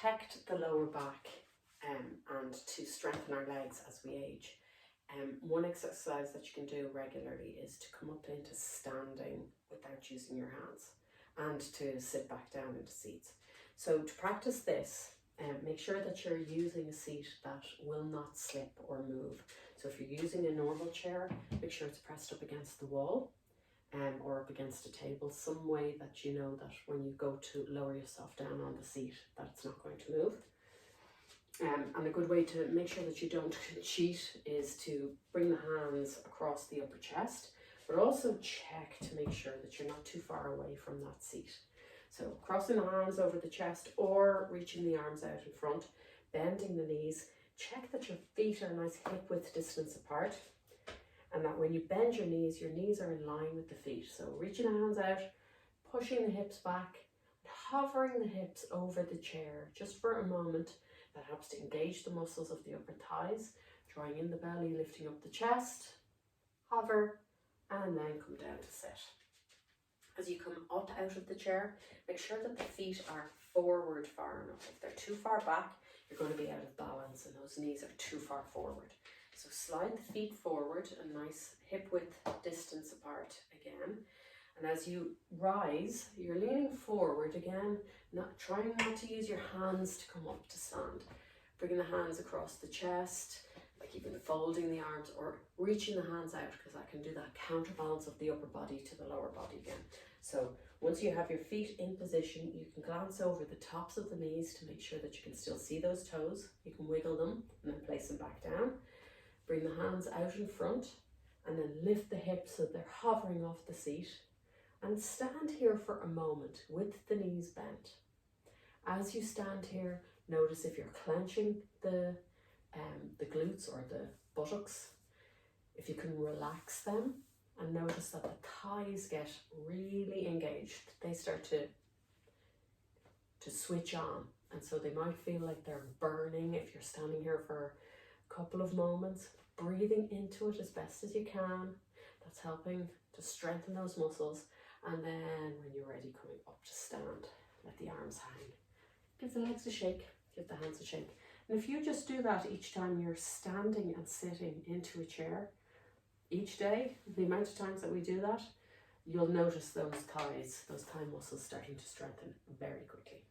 protect the lower back and to strengthen our legs as we age. One exercise that you can do regularly is to come up into standing without using your hands and to sit back down into seats. So to practice this, make sure that you're using a seat that will not slip or move. So if you're using a normal chair, make sure it's pressed up against the wall or up against a table, some way that you know that when you go to lower yourself down on the seat, that it's not going to move. And a good way to make sure that you don't cheat is to bring the hands across the upper chest, but also check to make sure that you're not too far away from that seat. So crossing the hands over the chest or reaching the arms out in front, bending the knees, check that your feet are a nice hip width distance apart, and that when you bend your knees are in line with the feet. So reaching the hands out, pushing the hips back, hovering the hips over the chair just for a moment. That helps to engage the muscles of the upper thighs, drawing in the belly, lifting up the chest, hover, and then come down to sit. As you come up out of the chair, make sure that the feet are forward far enough. If they're too far back, you're going to be out of balance and those knees are too far forward. So slide the feet forward, a nice hip width distance apart again. And as you rise, you're leaning forward again, trying not to use your hands to come up to stand. Bringing the hands across the chest, like even folding the arms or reaching the hands out, because I can do that counterbalance of the upper body to the lower body again. So once you have your feet in position, you can glance over the tops of the knees to make sure that you can still see those toes. You can wiggle them and then place them back down. Bring the hands out in front and then lift the hips so they're hovering off the seat. And stand here for a moment with the knees bent. As you stand here, notice if you're clenching the glutes or the buttocks, if you can relax them, and notice that the thighs get really engaged. They start to switch on, and so they might feel like they're burning if you're standing here for a couple of moments. Breathing into it as best as you can. That's helping to strengthen those muscles. And then when you're ready, coming up to stand, let the arms hang. Give the legs a shake, give the hands a shake. And if you just do that each time you're standing and sitting into a chair, each day, the amount of times that we do that, you'll notice those thigh muscles starting to strengthen very quickly.